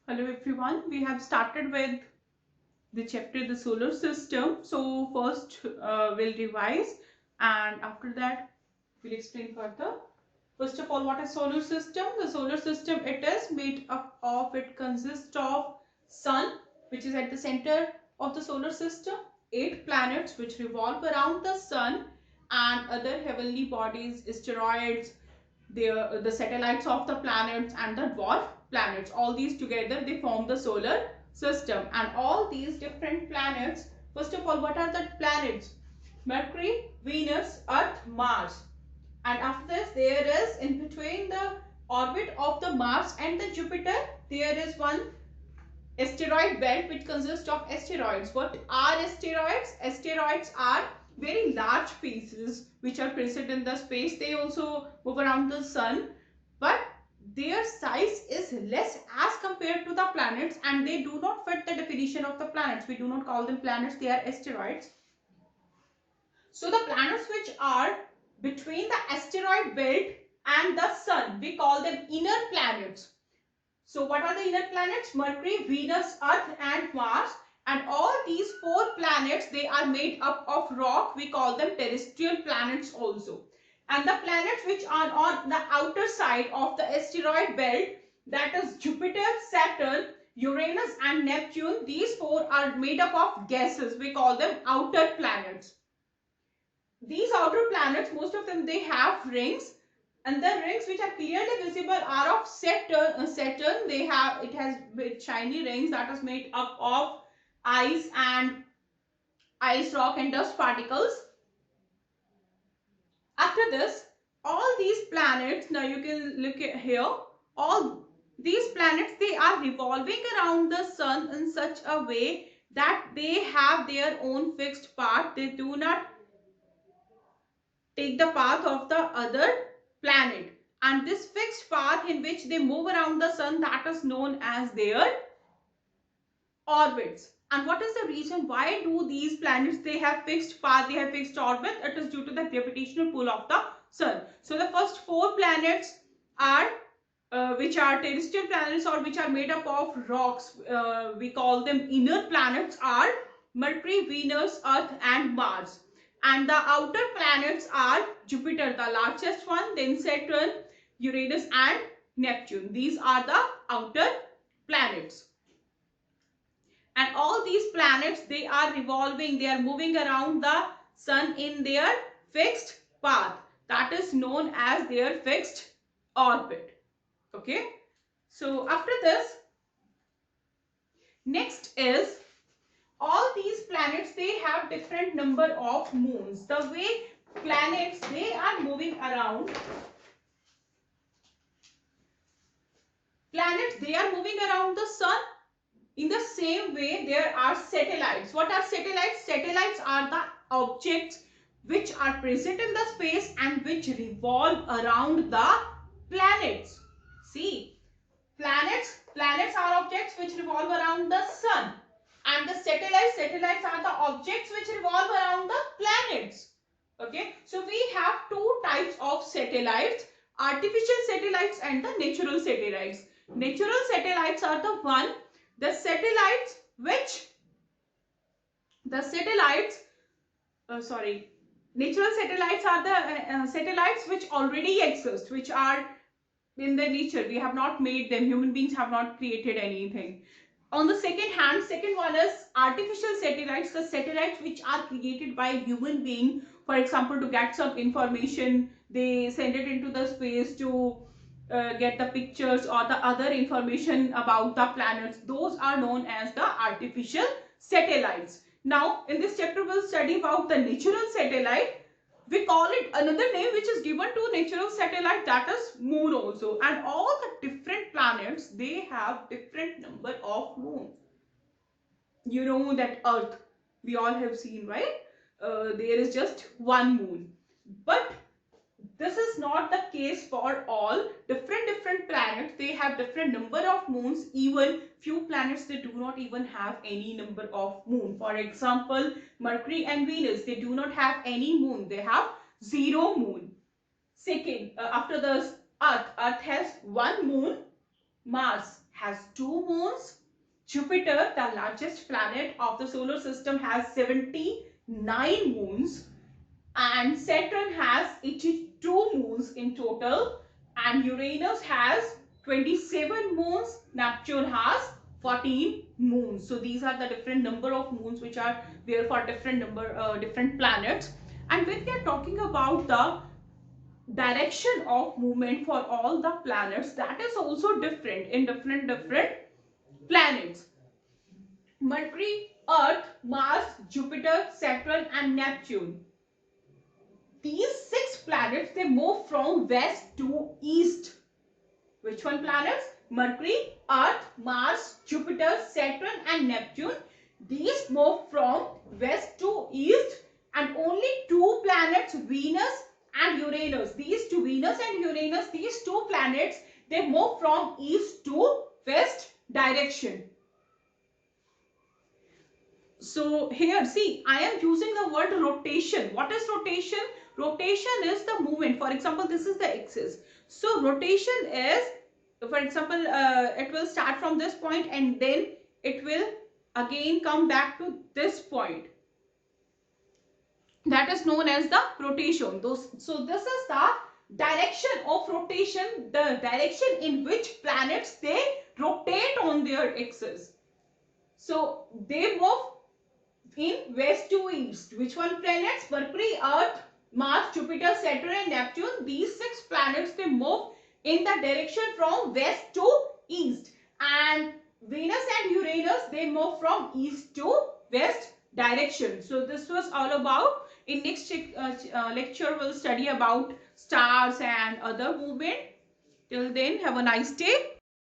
Hello everyone, we have started with the chapter the solar system. So first we'll revise and after that we'll explain further. First of all, what is solar system? The solar system, it is made up of, it consists of sun, which is at the center of the solar system, 8 planets which revolve around the sun, and other heavenly bodies, asteroids, the satellites of the planets and the dwarf planets. All these together they form the solar system. And all these different planets, first of all, what are the planets? Mercury, Venus, Earth, Mars. And after this, there is in between the orbit of the Mars and the Jupiter, there is one asteroid belt which consists of asteroids. What are asteroids? Asteroids are very large pieces which are present in the space. They also move around the sun, but their size is less as compared to the planets, and they do not fit the definition of the planets. We do not call them planets, they are asteroids. So the planets which are between the asteroid belt and the sun, we call them inner planets. So what are the inner planets? Mercury, Venus, Earth and Mars. And all these 4 planets, they are made up of rock. We call them terrestrial planets also. And the planets which are on the outer side of the asteroid belt, that is Jupiter, Saturn, Uranus and Neptune. These 4 are made up of gases. We call them outer planets. These outer planets, most of them, they have rings, and the rings which are clearly visible are of Saturn. It has shiny rings that is made up of ice and ice rock and dust particles. After this, all these planets, now you can look at here, all these planets, they are revolving around the sun in such a way that they have their own fixed path. They do not take the path of the other planet, and this fixed path in which they move around the sun, that is known as their orbits. And what is the reason why do these planets, they have fixed path, they have fixed orbit? It is due to the gravitational pull of the sun. So the first 4 planets are which are terrestrial planets or which are made up of rocks, we call them inner planets, are Mercury, Venus, Earth and Mars. And the outer planets are Jupiter, the largest one, then Saturn, Uranus and Neptune. These are the outer planets. And all these planets, they are revolving, they are moving around the sun in their fixed path. That is known as their fixed orbit. Okay. So after this, next is all these planets, they have different number of moons. The way planets, they are moving around, planets, they are moving around the sun. In the same way, there are satellites. What are satellites? Satellites are the objects which are present in the space and which revolve around the planets. See, planets are objects which revolve around the sun, and the satellites are the objects which revolve around the planets. Okay, so we have 2 types of satellites: artificial satellites and the natural satellites. Natural satellites are the one, the satellites which natural satellites are the satellites which already exist, which are in the nature. We have not made them, human beings have not created anything. On the second hand, second one is artificial satellites, the satellites which are created by human being. For example, to get some information, they send it into the space to get the pictures or the other information about the planets. Those are known as the artificial satellites. Now in this chapter we'll study about the natural satellite. We call it another name which is given to natural satellite, that is moon also. And all the different planets, they have different number of moons. You know that Earth, we all have seen, right? There is just one moon, but this is not the case for all. Different planets, they have different number of moons. Even few planets, they do not even have any number of moon. For example, Mercury and Venus, they do not have any moon, they have 0 moon. Second, after this, Earth has 1 moon. Mars has 2 moons. Jupiter, the largest planet of the solar system, has 79 moons. And Saturn has 82 moons in total. And Uranus has 27 moons. Neptune has 14 moons. So these are the different number of moons which are there for different planets. And when we are talking about the direction of movement for all the planets, that is also different in different planets. Mercury, Earth, Mars, Jupiter, Saturn and Neptune. These 6 planets, they move from west to east. Which one planets? Mercury, Earth, Mars, Jupiter, Saturn and Neptune. These move from west to east, and only 2 planets, Venus and Uranus. These two, Venus and Uranus, these 2 planets, they move from east to west direction. So here, see, I am using the word rotation. What is rotation? Rotation is the movement. For example, this is the axis. So rotation is, for example, it will start from this point and then it will again come back to this point. That is known as the rotation. So this is the direction of rotation, the direction in which planets they rotate on their axis. So they move in west to east. Which one planets? Mercury, Earth, Mars, Jupiter, Saturn and Neptune. These 6 planets, they move in the direction from west to east. And Venus and Uranus, they move from east to west direction. So this was all about. In next lecture, we'll study about stars and other movement. Till then, have a nice day.